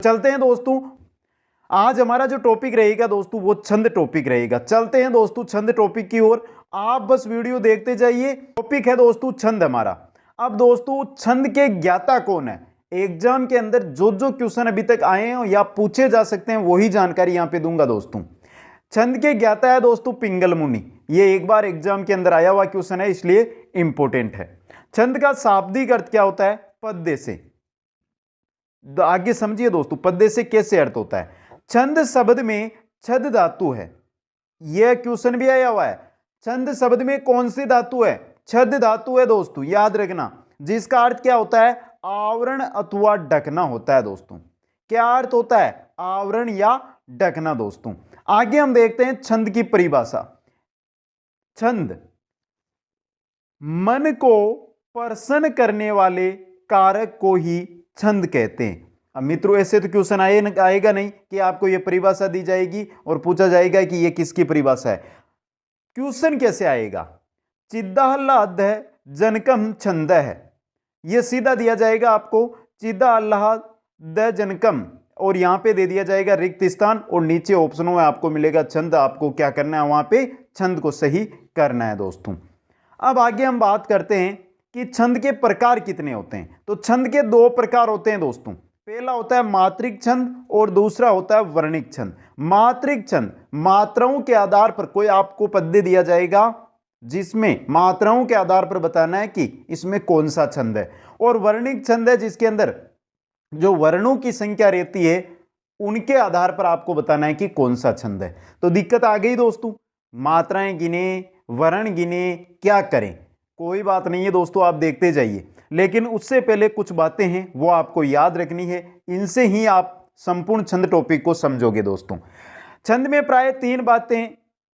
चलते हैं दोस्तों, आज हमारा जो टॉपिक रहेगा दोस्तों वो छंद टॉपिक रहेगा। चलते हैं दोस्तों छंद टॉपिक की ओर, आप बस वीडियो देखते जाइए। टॉपिक है दोस्तों छंद हमारा। अब दोस्तों छंद के ज्ञाता कौन है, एग्जाम के अंदर जो जो क्वेश्चन अभी तक आए हैं या पूछे जा सकते हैं वही जानकारी यहां पे दूंगा दोस्तों। छंद के ज्ञाता है दोस्तों पिंगल मुनि। ये एक बार एग्जाम के अंदर आया हुआ क्वेश्चन है, इसलिए इंपॉर्टेंट है। छंद का शाब्दिक अर्थ क्या होता है, पद्य से। आगे समझिए दोस्तों, पद्य से कैसे अर्थ होता है। छंद शब्द में छद धातु है, यह क्वेश्चन भी आया हुआ है। छंद शब्द में कौन सी धातु है, छद धातु है दोस्तों, याद रखना। जिसका अर्थ क्या होता है, आवरण अथवा ढकना होता है दोस्तों। क्या अर्थ होता है, आवरण या ढकना दोस्तों। आगे हम देखते हैं छंद की परिभाषा। छंद मन को प्रसन्न करने वाले कारक को ही छंद कहते हैं। अब मित्रों ऐसे तो क्वेश्चन आएगा नहीं कि आपको यह परिभाषा दी जाएगी और पूछा जाएगा कि यह किसकी परिभाषा है। क्वेश्चन कैसे आएगा, चिदाह्लाद जनकम छंद है, यह सीधा दिया जाएगा आपको, चिदाह्लाद जनकम, और यहां पे दे दिया जाएगा रिक्त स्थान और नीचे ऑप्शनों में आपको मिलेगा छंद। आपको क्या करना है, वहां पे छंद को सही करना है दोस्तों। अब आगे हम बात करते हैं कि छंद के प्रकार कितने होते हैं। तो छंद के दो प्रकार होते हैं दोस्तों। पहला होता है मात्रिक छंद और दूसरा होता है वर्णिक छंद। मात्रिक छंद, मात्राओं के आधार पर कोई आपको पद्य दिया जाएगा जिसमें मात्राओं के आधार पर बताना है कि इसमें कौन सा छंद है। और वर्णिक छंद है जिसके अंदर जो वर्णों की संख्या रहती है उनके आधार पर आपको बताना है कि कौन सा छंद है। तो दिक्कत आ गई दोस्तों, मात्राएं गिने, वर्ण गिने, क्या करें। कोई बात नहीं है दोस्तों, आप देखते जाइए, लेकिन उससे पहले कुछ बातें हैं वो आपको याद रखनी है। इनसे ही आप संपूर्ण छंद टॉपिक को समझोगे दोस्तों। छंद में प्राय 3 बातें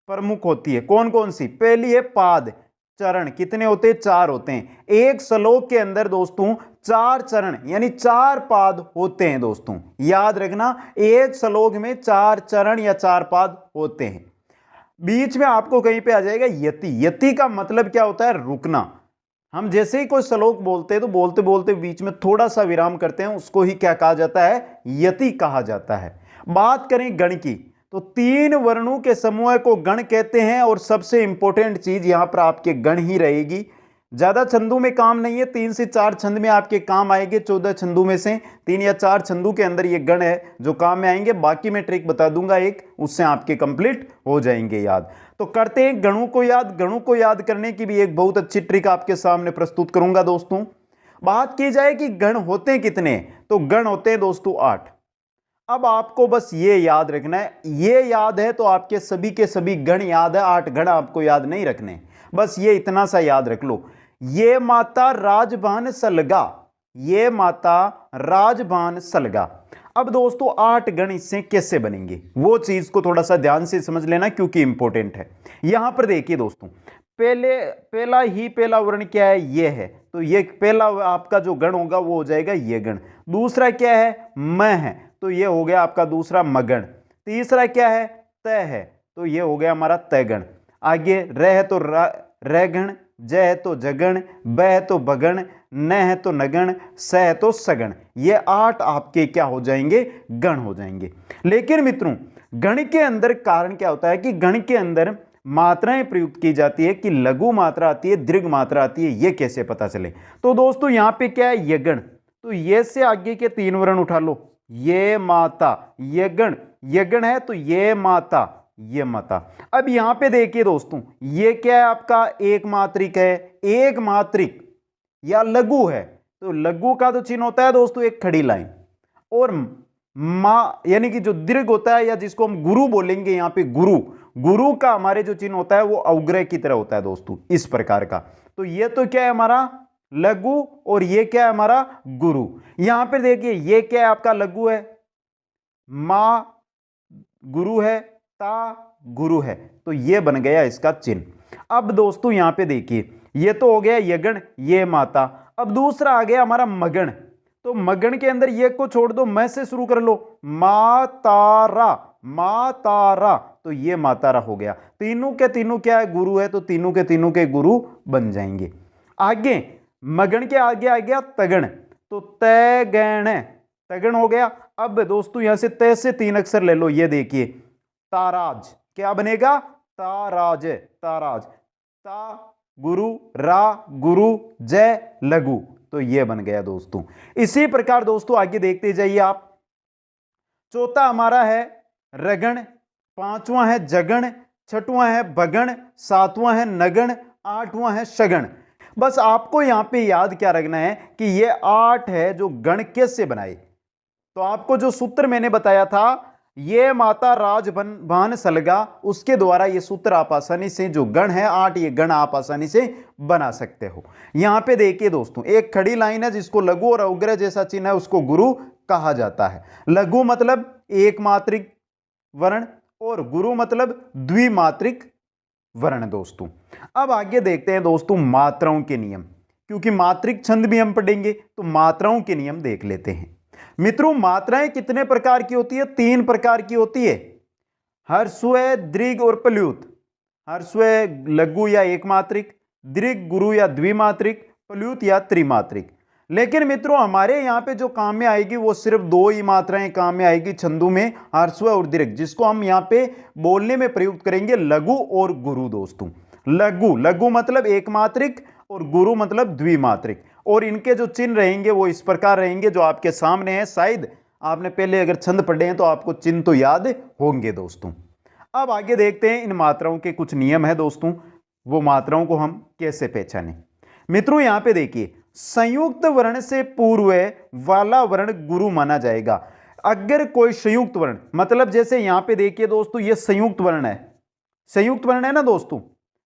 प्रमुख होती है। कौन कौन सी, पहली है पाद, चरण। कितने होते हैं, 4 होते हैं। एक श्लोक के अंदर दोस्तों 4 चरण यानी 4 पाद होते हैं दोस्तों, याद रखना। एक श्लोक में 4 चरण या 4 पाद होते हैं। बीच में आपको कहीं पे आ जाएगा यति। यति का मतलब क्या होता है, रुकना। हम जैसे ही कोई श्लोक बोलते हैं तो बोलते बोलते बीच में थोड़ा सा विराम करते हैं, उसको ही क्या कहा जाता है, यति कहा जाता है। बात करें गण की, तो 3 वर्णों के समूह को गण कहते हैं। और सबसे इंपॉर्टेंट चीज यहां पर आपके गण ही रहेगी। ज्यादा छंदों में काम नहीं है, 3 से 4 छंद में आपके काम आएंगे। 14 छंदों में से 3 या 4 छंदों के अंदर ये गण है जो काम में आएंगे। बाकी मैं ट्रिक बता दूंगा एक, उससे आपके कंप्लीट हो जाएंगे याद। तो करते हैं गणों को याद। गणों को याद करने की भी एक बहुत अच्छी ट्रिक आपके सामने प्रस्तुत करूंगा दोस्तों। बात की जाए कि गण होते कितने, तो गण होते हैं दोस्तों 8। अब आपको बस ये याद रखना है, ये याद है तो आपके सभी के सभी गण याद है। 8 गण आपको याद नहीं रखने, बस ये इतना सा याद रख लो। ये माता राजभान सलगा, ये माता राजभान सलगा। अब दोस्तों 8 गण इससे कैसे बनेंगे वो चीज को थोड़ा सा ध्यान से समझ लेना क्योंकि इंपॉर्टेंट है। यहां पर देखिए दोस्तों, पहला वर्ण क्या है, ये है। तो ये पहला आपका जो गण होगा वो हो जाएगा ये गण। दूसरा क्या है, म है, तो ये हो गया आपका दूसरा मगण। तीसरा क्या है, त है, तो ये हो गया हमारा तयगण। आगे र है तो रगण, ज है तो जगण, ब है तो बगण, न है तो नगण, स है तो सगण। ये 8 आपके क्या हो जाएंगे, गण हो जाएंगे। लेकिन मित्रों गण के अंदर कारण क्या होता है कि गण के अंदर मात्राएं प्रयुक्त की जाती है कि लघु मात्रा आती है, दीर्घ मात्रा आती है, ये कैसे पता चले। तो दोस्तों यहां पे क्या है, यगण। तो ये से आगे के 3 वर्ण उठा लो, ये माता, यगण, यगण है तो ये माता, ये माता। अब यहां पे देखिए दोस्तों, ये क्या है आपका, एक मात्रिक है। एक मात्रिक या लघु है, तो लघु का तो चिन्ह होता है दोस्तों एक खड़ी लाइन। और यानी कि जो दीर्घ होता है या जिसको हम गुरु बोलेंगे, यहां पे गुरु, गुरु का हमारे जो चिन्ह होता है वो अवग्रह की तरह होता है दोस्तों, इस प्रकार का। तो ये तो क्या है हमारा लघु और ये क्या है हमारा गुरु। यहां पर देखिए ये क्या है आपका लघु है, मां गुरु है, ता गुरु है, तो ये बन गया इसका चिन्ह। अब दोस्तों यहां पे देखिए ये तो हो गया यगण, ये माता। अब दूसरा आ गया हमारा मगण। तो मगण के अंदर ये को छोड़ दो, मैं से शुरू कर लो, मातारा, मातारा, तो ये मातारा हो गया। तीनों के तीनों क्या है, गुरु है, तो तीनों के गुरु बन जाएंगे। आगे मगण के आगे आ गया तगण, तो तैगण, तगण हो गया। अब दोस्तों यहां से तय से 3 अक्षर ले लो, ये देखिए ताराज, क्या बनेगा? ताराज, ताराज, ता गुरु, रा गुरु, जय लघु, तो ये बन गया दोस्तों। इसी प्रकार दोस्तों आगे देखते जाइए आप। चौथा हमारा है रगण, पांचवां है जगण, छठवां है भगण, सातवां है नगण, आठवां है शगण। बस आपको यहां पे याद क्या रखना है कि ये 8 है जो गण कैसे बनाए। तो आपको जो सूत्र मैंने बताया था, ये माता राजभान सलगा, उसके द्वारा ये सूत्र आप आसानी से, जो गण है 8, ये गण आप आसानी से बना सकते हो। यहां पे देखिए दोस्तों, एक खड़ी लाइन है जिसको लघु और अवग्रह जैसा चिन्ह है, उसको गुरु कहा जाता है। लघु मतलब एक मात्रिक वर्ण और गुरु मतलब द्विमात्रिक वर्ण दोस्तों। अब आगे देखते हैं दोस्तों मात्राओं के नियम, क्योंकि मात्रिक छंद भी हम पढ़ेंगे, तो मात्राओं के नियम देख लेते हैं। मित्रों मात्राएं कितने प्रकार की होती है? 3 प्रकार की होती है, ह्रस्व, दीर्घ और प्लुत। ह्रस्व लघु या एक मात्रिक, दीर्घ गुरु या द्विमात्रिक, प्लुत या त्रिमात्रिक। लेकिन मित्रों हमारे यहां पे जो काम में आएगी वो सिर्फ 2 ही मात्राएं काम में आएगी छंदों में, ह्रस्व और दीर्घ, जिसको हम यहां पे बोलने में प्रयुक्त करेंगे लघु और गुरु दोस्तों। लघु, लघु मतलब एक मात्रिक और गुरु मतलब द्विमात्रिक, और इनके जो चिन्ह रहेंगे वो इस प्रकार रहेंगे जो आपके सामने है। शायद आपने पहले अगर छंद पढ़े हैं तो आपको चिन्ह तो याद होंगे दोस्तों। अब आगे देखते हैं इन मात्राओं के कुछ नियम है दोस्तों, वो मात्राओं को हम कैसे पहचानें। मित्रों यहां पे देखिए, संयुक्त वर्ण से पूर्व वाला वर्ण गुरु माना जाएगा। अगर कोई संयुक्त वर्ण, मतलब जैसे यहां पे देखिए दोस्तों, ये संयुक्त वर्ण है, संयुक्त वर्ण है ना दोस्तों,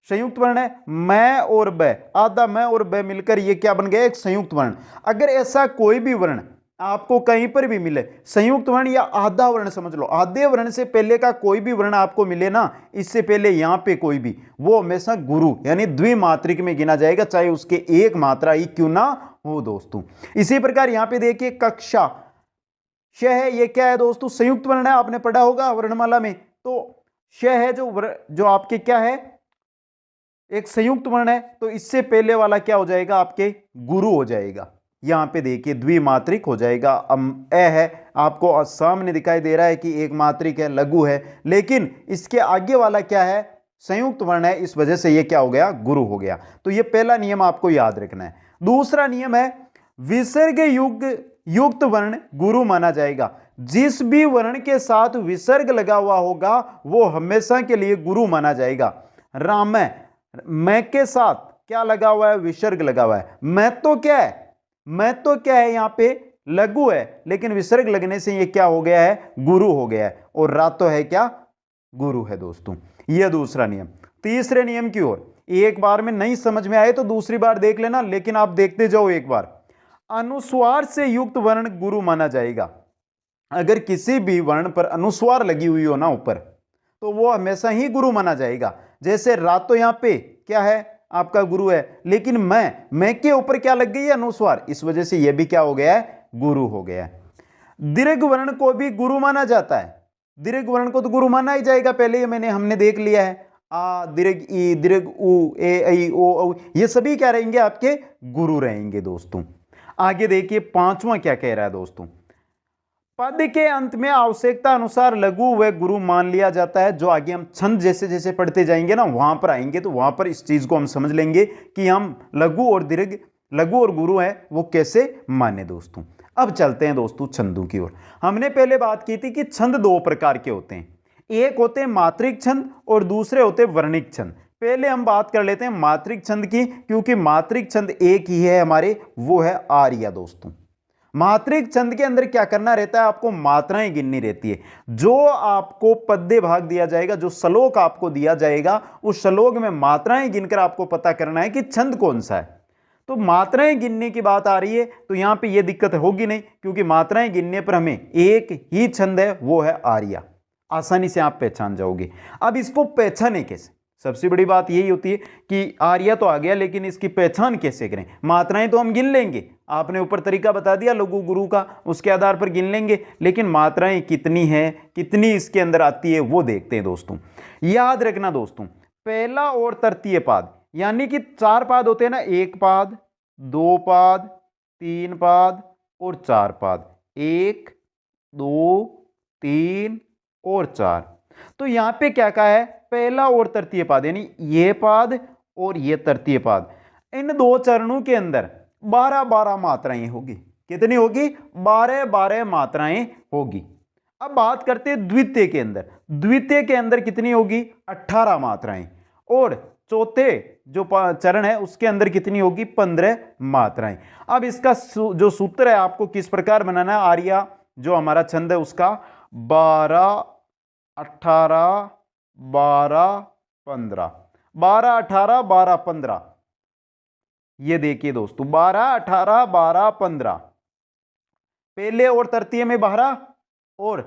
संयुक्त वर्ण है, मैं और ब, आधा मैं और ब मिलकर ये क्या बन गया? एक संयुक्त वर्ण। अगर ऐसा कोई भी वर्ण आपको कहीं पर भी मिले, संयुक्त वर्ण या आधा वर्ण समझ लो, आधे वर्ण से पहले का कोई भी वर्ण आपको मिले ना, इससे पहले यहां पे कोई भी, वो हमेशा गुरु यानी द्विमात्रिक में गिना जाएगा, चाहे उसके एक मात्रा ही क्यों ना हो दोस्तों। इसी प्रकार यहां पे देखिए कक्षा, श है, ये क्या है दोस्तों? संयुक्त वर्ण है, आपने पढ़ा होगा वर्णमाला में। तो श है जो आपके क्या है? एक संयुक्त वर्ण है, तो इससे पहले वाला क्या हो जाएगा? आपके गुरु हो जाएगा। यहां पे देखिए द्विमात्रिक हो जाएगा। ए है, आपको सामने दिखाई दे रहा है कि एक मात्रिक है, लघु है, लेकिन इसके आगे वाला क्या है? संयुक्त वर्ण है, इस वजह से ये क्या हो गया? गुरु हो गया। तो ये पहला नियम आपको याद रखना है। दूसरा नियम है विसर्ग युक्त वर्ण गुरु माना जाएगा। जिस भी वर्ण के साथ विसर्ग लगा हुआ होगा वो हमेशा के लिए गुरु माना जाएगा। राम, मैं के साथ क्या लगा हुआ है? विसर्ग लगा हुआ है। मैं तो क्या है? मैं तो क्या है? यहां पे लघु है, लेकिन विसर्ग लगने से ये क्या हो गया है? गुरु हो गया है। और रा तो है क्या? गुरु है दोस्तों। यह दूसरा नियम। तीसरे नियम की ओर, एक बार में नहीं समझ में आए तो दूसरी बार देख लेना, लेकिन आप देखते जाओ एक बार। अनुस्वार से युक्त वर्ण गुरु माना जाएगा। अगर किसी भी वर्ण पर अनुस्वार लगी हुई हो ना ऊपर, तो वो हमेशा ही गुरु माना जाएगा। जैसे रा तो यहां पे क्या है? आपका गुरु है, लेकिन मैं के ऊपर क्या लग गई है? अनुस्वार, इस वजह से यह भी क्या हो गया है? गुरु हो गया है। दीर्घ वर्ण को भी गुरु माना जाता है। दीर्घ वर्ण को तो गुरु माना ही जाएगा, पहले ही हमने देख लिया है। आ, दीर्घ ई, दीर्घ उ, ए, ऐ, ओ, औ, ये सभी क्या रहेंगे? आपके गुरु रहेंगे दोस्तों। आगे देखिए पांचवां क्या कह रहा है दोस्तों। पद के अंत में आवश्यकता अनुसार लघु व गुरु मान लिया जाता है। जो आगे हम छंद जैसे जैसे पढ़ते जाएंगे ना, वहां पर आएंगे तो वहां पर इस चीज को हम समझ लेंगे कि हम लघु और दीर्घ, लघु और गुरु है वो कैसे माने दोस्तों। अब चलते हैं दोस्तों छंदों की ओर। हमने पहले बात की थी कि छंद 2 प्रकार के होते हैं, एक होते हैं मात्रिक छंद और दूसरे होते हैं वर्णिक छंद। पहले हम बात कर लेते हैं मात्रिक छंद की, क्योंकि मात्रिक छंद एक ही है हमारे, वो है आर्या दोस्तों। मात्रिक छंद के अंदर क्या करना रहता है? आपको मात्राएं गिननी रहती है। जो आपको पद्य भाग दिया जाएगा, जो श्लोक आपको दिया जाएगा, उस श्लोक में मात्राएं गिनकर आपको पता करना है कि छंद कौन सा है। तो मात्राएं गिनने की बात आ रही है तो यहां पे ये दिक्कत होगी नहीं, क्योंकि मात्राएं गिनने पर हमें एक ही छंद है, वो है आर्या। आसानी से आप पहचान जाओगे। अब इसको पहचाने कैसे? सबसे बड़ी बात यही होती है कि आर्या तो आ गया, लेकिन इसकी पहचान कैसे करें? मात्राएं तो हम गिन लेंगे, आपने ऊपर तरीका बता दिया लघु गुरु का, उसके आधार पर गिन लेंगे, लेकिन मात्राएं कितनी है, कितनी इसके अंदर आती है, वो देखते हैं दोस्तों। याद रखना दोस्तों, पहला और तृतीय पाद, यानी कि 4 पाद होते हैं ना, 1 पाद, 2 पाद, 3 पाद और 4 पाद, 1 2 3 और 4। तो यहां पे क्या कहा है, पहला और तृतीय पाद, यानी ये पाद और ये तृतीय पाद, इन दो चरणों के अंदर 12-12 मात्राएं होगी। कितनी होगी? 12-12 मात्राएं होगी। अब बात करते हैं द्वितीय के अंदर। द्वितीय के अंदर कितनी होगी? 18 मात्राएं। और चौथे जो चरण है उसके अंदर कितनी होगी? 15 मात्राएं। अब इसका जो सूत्र है आपको किस प्रकार बनाना है, आर्या जो हमारा छंद है उसका 12 18 12 15, 12 18 12 15। ये देखिए दोस्तों 12 18 12 15, पहले और तृतीय में 12 और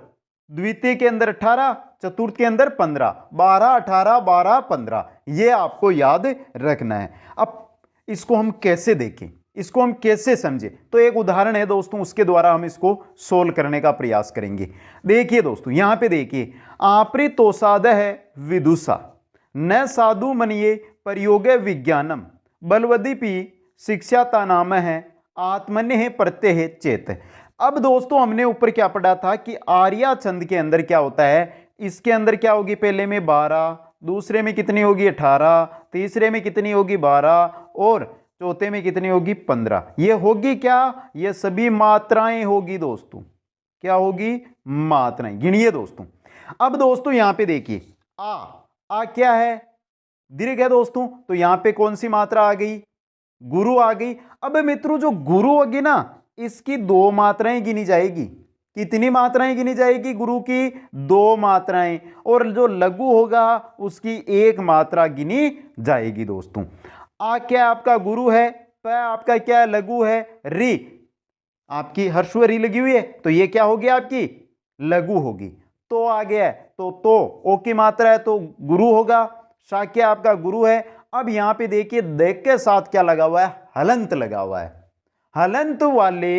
द्वितीय के अंदर 18, चतुर्थ के अंदर 15, 12 18 12 15। ये आपको याद रखना है। अब इसको हम कैसे देखें, इसको हम कैसे समझें, तो एक उदाहरण है दोस्तों, उसके द्वारा हम इसको सोल्व करने का प्रयास करेंगे। देखिए दोस्तों यहां पे देखिए, आपृतोषादः विदुषा न साधु मनिये प्रयोगे विज्ञानम बलवदीपि शिक्षाता नाम है आत्मन्य प्रत्यय चेत। अब दोस्तों हमने ऊपर क्या पढ़ा था कि आर्या छंद के अंदर क्या होता है, इसके अंदर क्या होगी, पहले में 12, दूसरे में कितनी होगी 18, तीसरे में कितनी होगी 12 और चौथे में कितनी होगी 15। ये होगी क्या, ये सभी मात्राएं होगी दोस्तों। क्या होगी? मात्राएं। गिनिए दोस्तों। अब दोस्तों यहां पे देखिए आ क्या है? दीर्घ है दोस्तों, तो यहां पे कौन सी मात्रा आ गई? गुरु आ गई। अब मित्रों जो गुरु होगी ना, इसकी 2 मात्राएं गिनी जाएगी। कितनी मात्राएं गिनी जाएगी? गुरु की 2 मात्राएं। और जो लघु होगा उसकी 1 मात्रा गिनी जाएगी दोस्तों। आ क्या आपका गुरु है, प आपका क्या लघु है, री आपकी हर्षव री लगी हुई है, तो ये क्या होगी आपकी लघु होगी। तो आ गया है, तो ओ की मात्रा है तो गुरु होगा। शाक्य आपका गुरु है। अब यहां पे देखिए देख के साथ क्या लगा हुआ है, हलंत लगा हुआ है। हलंत वाले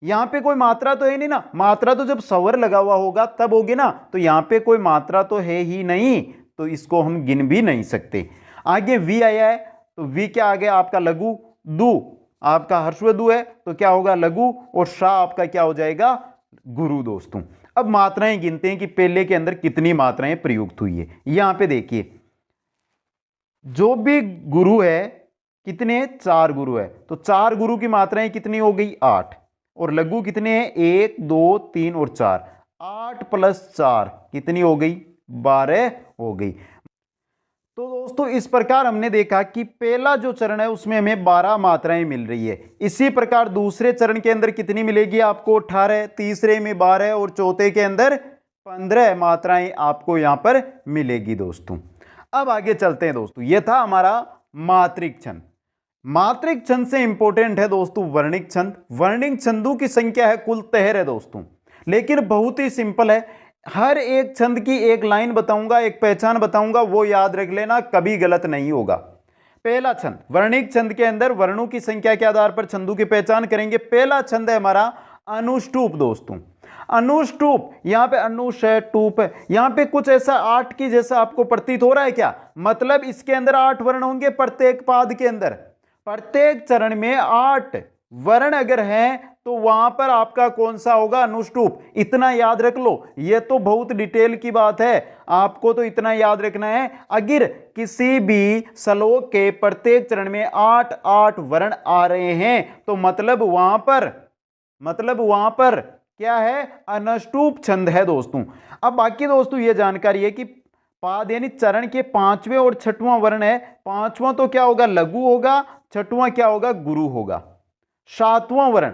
यहां पे कोई मात्रा तो है नहीं ना, मात्रा तो जब स्वर लगा हुआ होगा तब होगी ना, तो यहां पे कोई मात्रा तो है ही नहीं, तो इसको हम गिन भी नहीं सकते। आगे वी आया है, तो वी क्या आ गया आपका लघु, दु आपका हर्षव दु है तो क्या होगा लघु, और शा आपका क्या हो जाएगा गुरु दोस्तों। अब मात्राएं गिनते हैं कि पहले के अंदर कितनी मात्राएं प्रयुक्त हुई है। यहां पे देखिए जो भी गुरु है कितने, 4 गुरु है, तो 4 गुरु की मात्राएं कितनी हो गई 8, और लघु कितने हैं 1 2 3 और 4, 8 + 4 कितनी हो गई 12 हो गई। तो दोस्तों इस प्रकार हमने देखा कि पहला जो चरण है उसमें हमें 12 मात्राएं मिल रही है। इसी प्रकार दूसरे चरण के अंदर कितनी मिलेगी आपको 18, तीसरे में 12 और चौथे के अंदर 15 मात्राएं आपको यहां पर मिलेगी दोस्तों। अब आगे चलते हैं दोस्तों, यह था हमारा मात्रिक छंद। मात्रिक छंद से इंपॉर्टेंट है दोस्तों वर्णिक छंद। वर्णिक छंदों की संख्या है कुल 13 है दोस्तों, लेकिन बहुत ही सिंपल है। हर एक छंद की एक लाइन बताऊंगा, एक पहचान बताऊंगा, वो याद रख लेना, कभी गलत नहीं होगा। पहला छंद वर्णिक छंद के अंदर वर्णों की संख्या के आधार पर छंदों की पहचान करेंगे। पहला छंद है हमारा अनुष्टुप दोस्तों। अनुष्टुप, यहां पे अनुष है, टूप है, यहां पे कुछ ऐसा 8 की जैसा आपको प्रतीत हो रहा है क्या? मतलब इसके अंदर 8 वर्ण होंगे प्रत्येक पाद के अंदर। प्रत्येक चरण में 8 वर्ण अगर हैं तो वहां पर आपका कौन सा होगा अनुष्टुप। इतना याद रख लो, यह तो बहुत डिटेल की बात है, आपको तो इतना याद रखना है। अगर किसी भी श्लोक के प्रत्येक चरण में 8 वर्ण आ रहे हैं तो मतलब वहां पर क्या है अनुष्टुप छंद है दोस्तों। अब बाकी दोस्तों यह जानकारी है कि पाद यानी चरण के 5वें और 6वां वर्ण है। 5वां तो क्या होगा लघु होगा, 6वां क्या होगा गुरु होगा। 7वां वर्ण,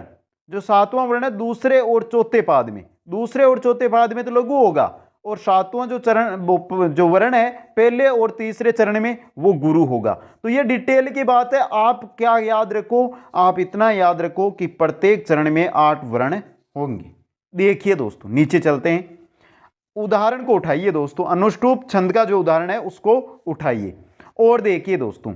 जो 7वां वर्ण है दूसरे और चौथे पाद में, दूसरे और चौथे पाद में तो लघु होगा, और 7वां जो चरण जो वर्ण है पहले और तीसरे चरण में वो गुरु होगा। तो ये डिटेल की बात है। आप क्या याद रखो, आप इतना याद रखो कि प्रत्येक चरण में 8 वर्ण होंगे। देखिए दोस्तों नीचे चलते हैं, उदाहरण को उठाइए दोस्तों, अनुष्टुप छंद का जो उदाहरण है उसको उठाइए और देखिए दोस्तों।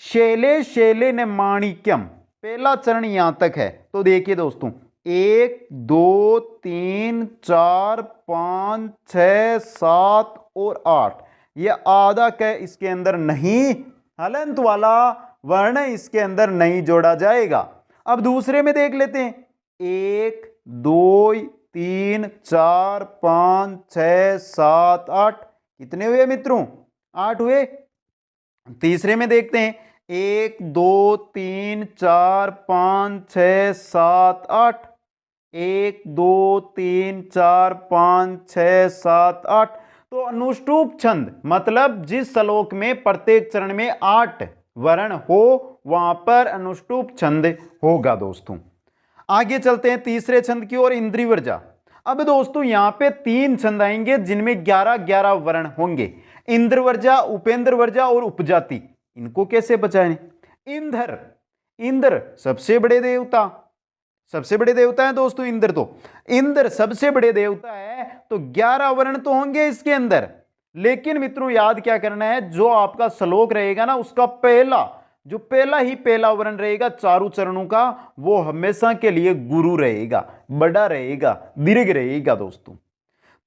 शैले शैले न माणिक्यम, पहला चरण यहां तक है, तो देखिए दोस्तों 1 2 3 4 5 6 7 और 8, यह आधा क इसके अंदर नहीं, हलंत वाला वर्ण इसके अंदर नहीं जोड़ा जाएगा। अब दूसरे में देख लेते हैं 1 2 3 4 5 6 7 8। कितने हुए मित्रों? 8 हुए। तीसरे में देखते हैं 1 2 3 4 5 6 7 8। 1 2 3 4 5 6 7 8। तो अनुष्टुप छंद मतलब जिस श्लोक में प्रत्येक चरण में 8 वर्ण हो वहां पर अनुष्टुप छंद होगा दोस्तों। आगे चलते हैं तीसरे छंद की ओर, इंद्रिवर्जा। अब दोस्तों यहां पे 3 छंद आएंगे जिनमें 11-11 वर्ण होंगे। इंद्रवर्जा, उपेंद्रवर्जा और उपजाति। इनको कैसे बचाएं? इंद्र, इंद्र सबसे बड़े देवता, सबसे बड़े देवता है दोस्तों इंद्र। तो इंद्र सबसे बड़े देवता है तो 11 वर्ण तो होंगे इसके अंदर। लेकिन मित्रों याद क्या करना है, जो आपका श्लोक रहेगा ना उसका पहला वर्ण रहेगा चारों चरणों का, वो हमेशा के लिए गुरु रहेगा, बड़ा रहेगा, दीर्घ रहेगा दोस्तों।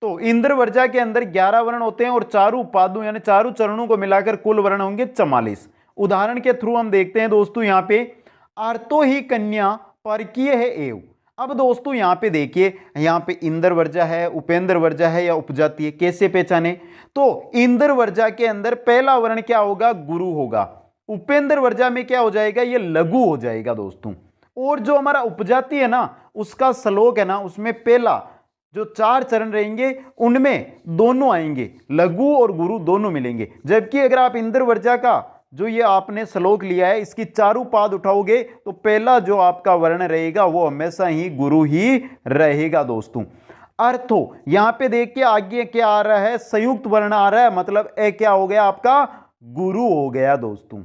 तो इंद्र वर्जा के अंदर 11 वर्ण होते हैं और चारों पादों यानी चारों चरणों को मिलाकर कुल वर्ण होंगे 44। उदाहरण के थ्रू हम देखते हैं दोस्तों यहां पे आर्तो ही कन्या परकीय है एव। अब दोस्तों यहां पे देखिए, यहां पे इंद्र वर्जा है, उपेंद्र वर्जा है या उपजाति है, कैसे पहचाने? तो इंद्र वर्जा के अंदर पहला वर्ण क्या होगा? गुरु होगा। उपेंद्र वर्जा में क्या हो जाएगा? ये लघु हो जाएगा दोस्तों। और जो हमारा उपजाति है ना उसका श्लोक है ना, उसमें पहला जो 4 चरण रहेंगे उनमें दोनों आएंगे, लघु और गुरु दोनों मिलेंगे। जबकि अगर आप इंद्र वर्जा का जो ये आपने श्लोक लिया है इसकी चारों पाद उठाओगे तो पहला जो आपका वर्ण रहेगा वो हमेशा ही गुरु ही रहेगा दोस्तों। अर्थो यहां पे देखिए आगे क्या आ रहा है? संयुक्त वर्ण आ रहा है, मतलब ए क्या हो गया? आपका गुरु हो गया दोस्तों।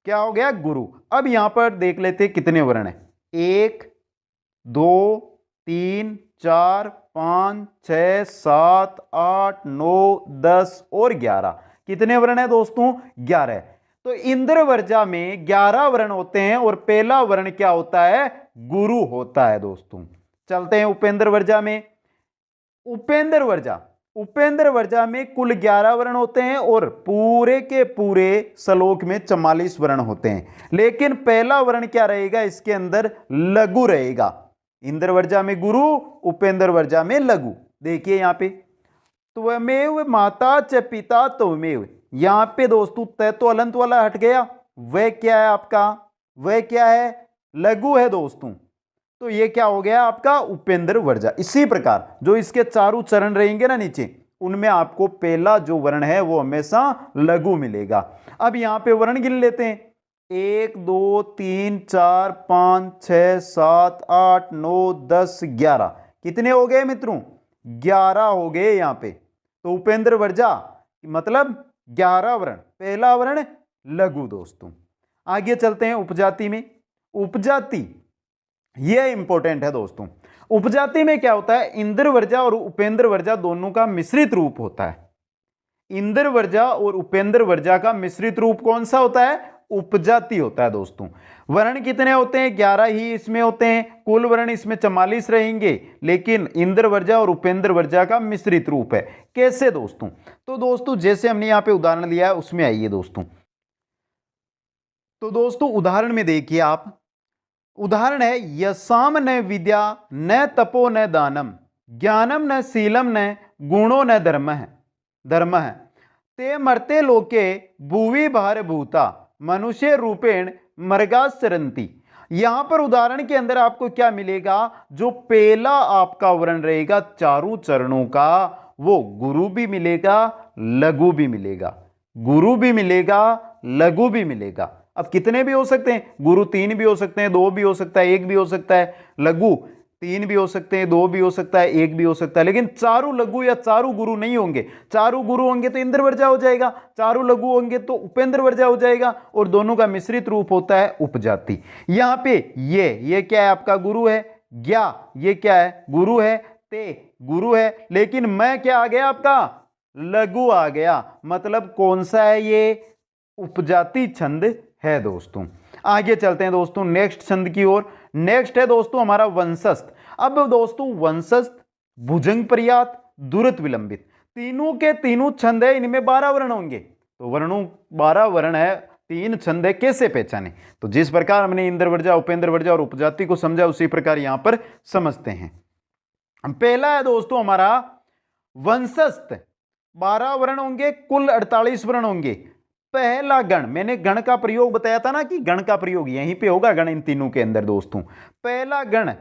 क्या हो गया? गुरु। अब यहां पर देख लेते कितने वर्ण है। 1 2 3 4 5 6 7 8 9 10 और 11। कितने वर्ण है दोस्तों? 11। तो इंद्र वर्जा में 11 वर्ण होते हैं और पहला वर्ण क्या होता है? गुरु होता है दोस्तों। चलते हैं उपेंद्र वर्जा में। उपेंद्र वर्जा, उपेंद्र वर्जा में कुल 11 वर्ण होते हैं और पूरे के पूरे श्लोक में 44 वर्ण होते हैं। लेकिन पहला वर्ण क्या रहेगा इसके अंदर? लघु रहेगा। इंद्र वर्जा में गुरु, उपेंद्र वर्जा में लघु। देखिए यहां पे त्वमेव माता च पिता त्वमेव, यहां पे दोस्तों तय तो अलंत वाला हट गया, वह क्या है आपका? वह क्या है? लघु है दोस्तों। तो ये क्या हो गया आपका? उपेंद्र वर्जा। इसी प्रकार जो इसके चारों चरण रहेंगे ना नीचे, उनमें आपको पहला जो वर्ण है वो हमेशा लघु मिलेगा। अब यहां पे वर्ण गिन लेते हैं। 1 2 3 4 5 6 7 8 9 10 11। कितने हो गए मित्रों? 11 हो गए यहां पे। तो उपेंद्र वर्जा मतलब 11 वर्ण, पहला वर्ण लघु दोस्तों। आगे चलते हैं उपजाति में। उपजाति यह इंपॉर्टेंट है दोस्तों। उपजाति में क्या होता है? इंद्र वर्जा और उपेंद्र वर्जा दोनों का मिश्रित रूप होता है। इंद्र वर्जा और उपेंद्र वर्जा का मिश्रित रूप कौन सा होता है? उपजाति होता है दोस्तों। वर्ण कितने होते हैं? 11 ही इसमें होते हैं। कुल वर्ण इसमें 44 रहेंगे, लेकिन इंद्र वर्जा और उपेंद्र वर्जा का मिश्रित रूप है। कैसे दोस्तों? तो दोस्तों जैसे हमने यहां पे उदाहरण लिया है उसमें आइए दोस्तों। तो दोस्तों उदाहरण में देखिए आप, उदाहरण है यसाम न विद्या न तपो न दानम ज्ञानम न शीलम न गुणो न धर्म है ते मरते लोके भूवि भार भूता मनुष्य रूपेण मर्गाचरंती। यहां पर उदाहरण के अंदर आपको क्या मिलेगा? जो पहला आपका वर्ण रहेगा चारों चरणों का वो गुरु भी मिलेगा, लघु भी मिलेगा, गुरु भी मिलेगा, लघु भी मिलेगा। अब कितने भी हो सकते हैं? गुरु 3 भी हो सकते हैं, 2 भी हो सकता है, 1 भी हो सकता है। लघु 3 भी हो सकते हैं, 2 भी हो सकता है, 1 भी हो सकता है। लेकिन चारों लघु या चारों गुरु नहीं होंगे। चारों गुरु होंगे तो इंद्र वर्जा हो जाएगा, चारों लघु होंगे तो उपेंद्र वर्जा हो जाएगा, और दोनों का मिश्रित रूप होता है उपजाति। यहां पे ये क्या है? आपका गुरु है। ज्ञा ये क्या है? गुरु है। ते गुरु है। लेकिन मैं क्या आ गया? आपका लघु आ गया। मतलब कौन सा है? ये उपजाति छंद है दोस्तों। आगे चलते हैं दोस्तों नेक्स्ट छंद की ओर। नेक्स्ट है दोस्तों हमारा वंशस्थ। अब दोस्तों वंशस्थ, भुजंग पर्यात, दुरत विलंबित, तीनों के तीनों छंद है, इनमें 12 वर्ण होंगे। तो वर्णों 12 वर्ण है, तीन छंद है, कैसे पहचाने? तो जिस प्रकार हमने इंद्र वर्जा, उपेंद्र वर्जा और उपजाति को समझा उसी प्रकार यहां पर समझते हैं। पहला है दोस्तों हमारा वंशस्थ। 12 वर्ण होंगे, कुल 48 वर्ण होंगे। पहला गण, मैंने गण का प्रयोग बताया था ना कि गण का प्रयोग यहीं पे होगा, गण इन तीनों के अंदर दोस्तों। पहला गण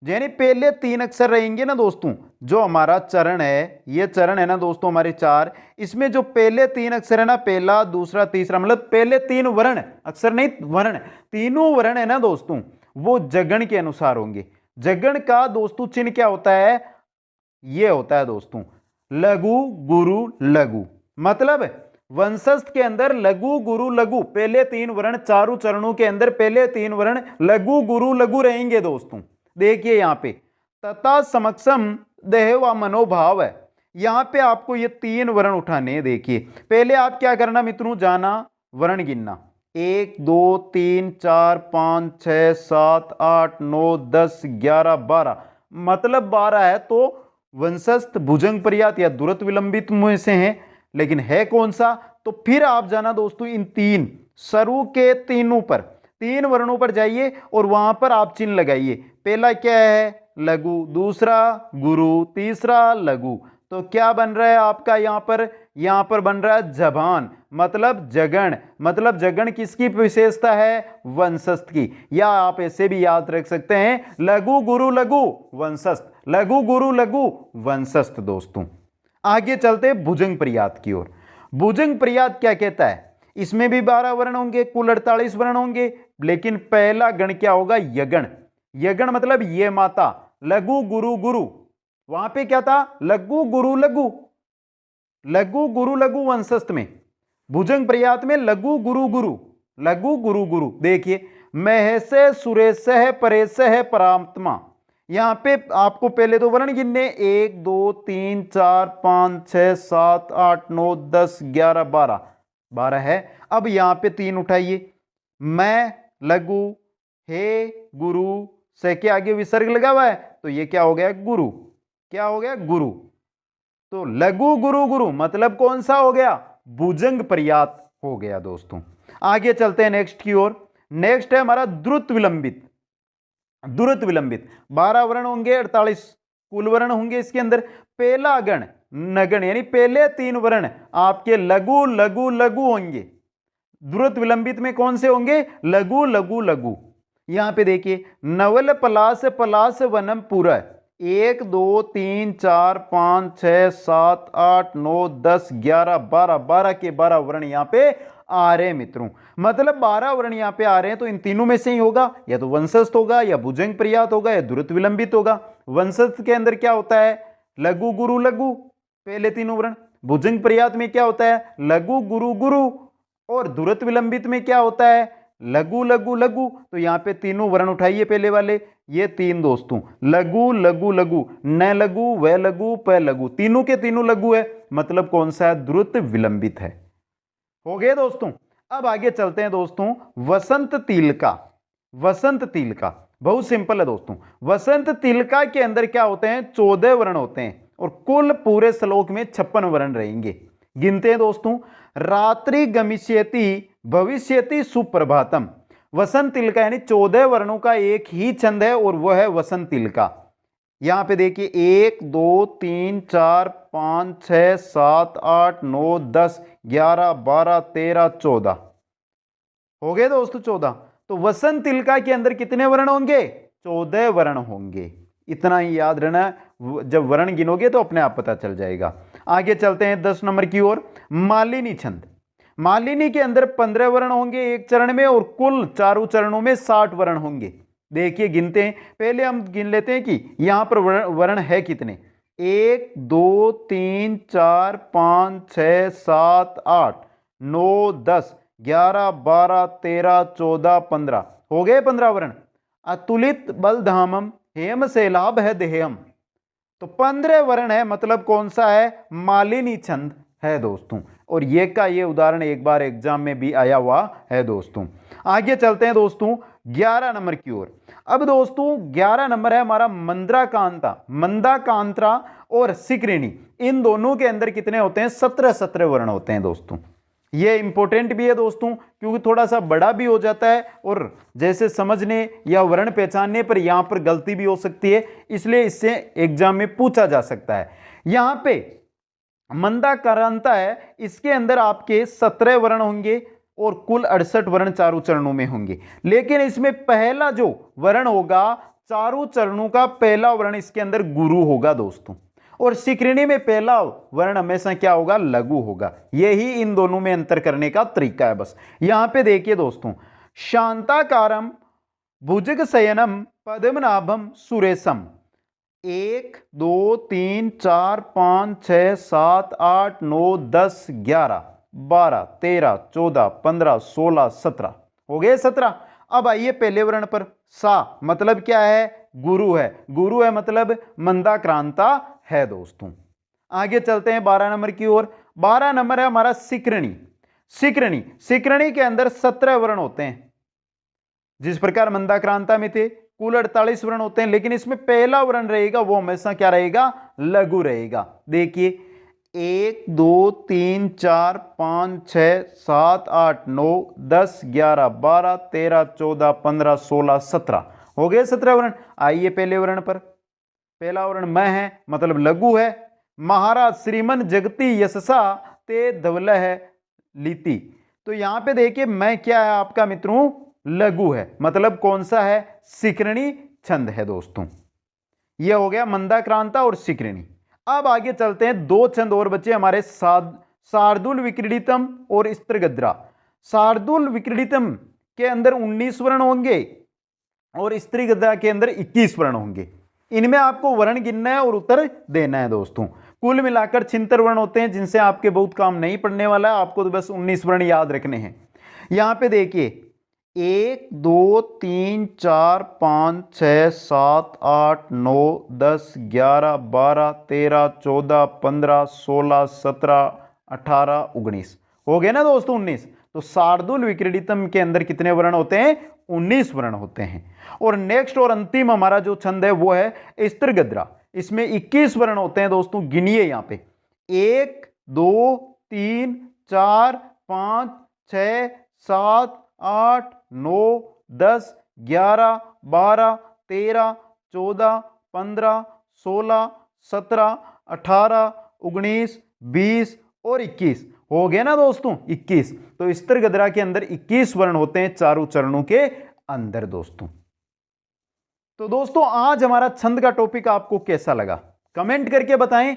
यानी पहले 3 अक्षर रहेंगे ना दोस्तों, जो हमारा चरण है, ये चरण है ना दोस्तों हमारे 4, इसमें जो पहले 3 अक्षर है ना, पहला दूसरा तीसरा, मतलब पहले 3 वर्ण, अक्षर नहीं वर्ण, तीनों वर्ण है ना दोस्तों, वो जगण के अनुसार होंगे। जगण का दोस्तों चिन्ह क्या होता है? ये होता है दोस्तों लघु गुरु लघु। मतलब वंशस्थ के अंदर लघु गुरु लघु, पहले 3 वर्ण, चारों चरणों के अंदर पहले 3 वर्ण लघु गुरु लघु रहेंगे दोस्तों। देखिए यहां पे तथा समक्षम देह व मनोभाव है, यहां पे आपको ये 3 वर्ण उठाने हैं। देखिए पहले आप क्या करना मित्रों, जाना वर्ण गिनना, 1 2 3 4 5 6 7 8 9 10 11 12, मतलब 12 है तो वंशस्थ भुजंग पर्यात या दुरत विलंबित में से है, लेकिन है कौन सा? तो फिर आप जाना दोस्तों इन 3 सरु के तीनों पर, 3 वर्णों पर जाइए और वहां पर आप चिन्ह लगाइए। पहला क्या है? लघु, दूसरा गुरु, तीसरा लघु। तो क्या बन रहा है आपका यहां पर बन रहा है जबान, मतलब जगण। मतलब जगण किसकी विशेषता है? वंशस्थ की। या आप ऐसे भी याद रख सकते हैं लघु गुरु लघु वंशस्थ, लघु गुरु लघु वंशस्थ दोस्तों। आगे चलते भुजंग पर्यात की ओर। भुजंग पर्यात क्या कहता है? इसमें भी 12 वर्ण होंगे, कुल 48 वर्ण होंगे, लेकिन पहला गण क्या होगा? यगण। यगण मतलब ये माता, लघु गुरु गुरु। वहां पे क्या था? लघु गुरु लघु, लघु गुरु लघु वंशस्थ में। भुजंग पर्यात में लघु गुरु गुरु, लघु गुरु गुरु। देखिए महेश सुरेश परेश परात्मा, यहां पे आपको पहले तो वर्ण गिनने, 1 2 3 4 5 6 7 8 9 10 11 12, 12 है। अब यहां पे 3 उठाइए, मैं लघु, हे गुरु, से के आगे विसर्ग लगा हुआ है तो ये क्या हो गया? गुरु। क्या हो गया? गुरु। तो लघु गुरु गुरु मतलब कौन सा हो गया? भुजंग पर्यात हो गया दोस्तों। आगे चलते हैं नेक्स्ट की ओर। नेक्स्ट है हमारा द्रुत विलंबित। द्रुत विलंबित 12 वर्ण होंगे, 48 कुल वर्ण होंगे इसके अंदर। पहला गण नगण यानी पहले 3 वर्ण आपके लघु लघु लघु होंगे। द्रुत विलंबित में कौन से होंगे? लघु लघु लघु। यहां पे देखिए नवल पलास पलास वनम पूरा, 1 2 3 4 5 6 7 8 9 10 11 12, 12 के 12 वर्ण यहां पे आ रहे हैं मित्रों। मतलब 12 वर्ण यहां पे आ रहे हैं तो इन तीनों में से ही होगा, या तो वंशस्थ होगा, या भुजंग पर्यात होगा, या द्रुत विलंबित होगा। वंशस्थ के अंदर क्या होता है? लघु गुरु लघु, पहले तीनों वर्ण। भुजंग पर्यात में क्या होता है? लघु गुरु गुरु। और द्रुत विलंबित में क्या होता है? लघु लघु लघु। तो यहां पे तीनों वर्ण उठाइए पहले वाले, ये 3 दोस्तों, लघु लघु लघु, न लघु व लघु प लघु, तीनों के तीनों लघु है, मतलब कौन सा है? द्रुत विलंबित है। हो गए दोस्तों। अब आगे चलते हैं दोस्तों वसंत तिलका। वसंत तिलका बहुत सिंपल है दोस्तों। वसंत तिलका के अंदर क्या होते हैं? 14 वर्ण होते हैं और कुल पूरे श्लोक में 56 वर्ण रहेंगे। गिनते हैं दोस्तों, रात्रि गमिष्यति भविष्यति सुप्रभातम। वसंत तिलका यानी 14 वर्णों का एक ही छंद है और वह है वसंत तिलका। यहां पे देखिए 1 2 3 4 5 6 7 8 9 10 11 12 13 14 हो गए दोस्तों 14। तो वसंत तिलका के अंदर कितने वर्ण होंगे? 14 वर्ण होंगे। इतना ही याद रहना, जब वर्ण गिनोगे तो अपने आप पता चल जाएगा। आगे चलते हैं 10 नंबर की ओर। मालिनी छंद। मालिनी के अंदर 15 वर्ण होंगे एक चरण में और कुल चारों चरणों में 60 वर्ण होंगे। देखिए गिनते हैं, पहले हम गिन लेते हैं कि यहां पर वर्ण है कितने। 1 2 3 4 5 6 7 8 9 10 11 12 13 14 15 हो गए 15 वर्ण। अतुलित बलधामम हेम सैलाभ है देहम, तो 15 वर्ण है, मतलब कौन सा है? मालिनी छंद है दोस्तों। और ये का ये उदाहरण एक बार एग्जाम में भी आया हुआ है दोस्तों। आगे चलते हैं दोस्तों 11 नंबर की ओर। अब दोस्तों 11 नंबर है हमारा मंद्राकांता। मंदाकांत्रा और सिक्रिणी, इन दोनों के अंदर कितने होते हैं? 17 वर्ण होते हैं दोस्तों। ये इंपॉर्टेंट भी है दोस्तों, क्योंकि थोड़ा सा बड़ा भी हो जाता है और जैसे समझने या वर्ण पहचानने पर यहां पर गलती भी हो सकती है, इसलिए इससे एग्जाम में पूछा जा सकता है। यहां पे मंदाक्रांता है, इसके अंदर आपके 17 वर्ण होंगे और कुल 68 वर्ण चारों चरणों में होंगे, लेकिन इसमें पहला जो वर्ण होगा चारों चरणों का पहला वर्ण इसके अंदर गुरु होगा दोस्तों, और शिकृणी में पहला वर्ण हमेशा क्या होगा, लघु होगा। यही इन दोनों में अंतर करने का तरीका है। बस यहां पे देखिए दोस्तों, शांताकारम भुजग शयनम पद्मनाभम सुरेशम 1 2 3 4 5 6 7 8 9 10 11 12 13 14 15 16 17 हो गए 17। अब आइए पहले वर्ण पर, सा मतलब क्या है, गुरु है, गुरु है मतलब मंदाक्रांता है दोस्तों। आगे चलते हैं 12 नंबर की ओर। 12 नंबर है हमारा शिकृणी। शिकृणी, शिकृणी के अंदर 17 वर्ण होते हैं, जिस प्रकार मंदाक्रांता में थे कुल 48 वर्ण होते हैं, लेकिन इसमें पहला वर्ण रहेगा वो हमेशा क्या रहेगा, लघु रहेगा। देखिए 1 2 3 4 5 6 7 8 9 10 11 12 13 14 15 16 17 हो गए 17 वर्ण। आइए पहले वर्ण पर, पहला वर्ण म है मतलब लघु है। महाराज श्रीमन जगती यशसा ते धवल है लीति, तो यहां पे देखिए मैं क्या है आपका मित्रों, लघु है, मतलब कौन सा है, शिकृणी छंद है दोस्तों। यह हो गया मंदाक्रांता और शिकृणी। अब आगे चलते हैं, दो छंद और बचे हमारे, शार्दुल विक्रीडितम और स्त्रीगद्रा। शार्दुल विक्रीडितम के अंदर 19 वर्ण होंगे और स्त्रीगद्रा के अंदर 21 वर्ण होंगे। इनमें आपको वर्ण गिनना है और उत्तर देना है दोस्तों। कुल मिलाकर 76 वर्ण होते हैं, जिनसे आपके बहुत काम नहीं पड़ने वाला है, आपको तो बस 19 वर्ण याद रखने हैं। यहां पे देखिए 1 2 3 4 5 6 7 8 9 10 11 12 13 14 15 16 17 18 19 हो गए ना दोस्तों 19। तो शार्दुल विक्रीडितम के अंदर कितने वर्ण होते हैं, 19 वर्ण होते हैं। और नेक्स्ट और अंतिम हमारा जो छंद है वो है स्त्रीगद्रा। इसमें 21 वर्ण होते हैं दोस्तों, गिनिए यहां पे 1 2 3 4 5 6 7 8 9 10 11 12 13 14 15 16 17 18 19 20 और 21 हो गए ना दोस्तों 21। तो स्त्रीगद्रा के अंदर 21 वर्ण होते हैं चारों चरणों के अंदर दोस्तों। तो दोस्तों आज हमारा छंद का टॉपिक आपको कैसा लगा, कमेंट करके बताएं।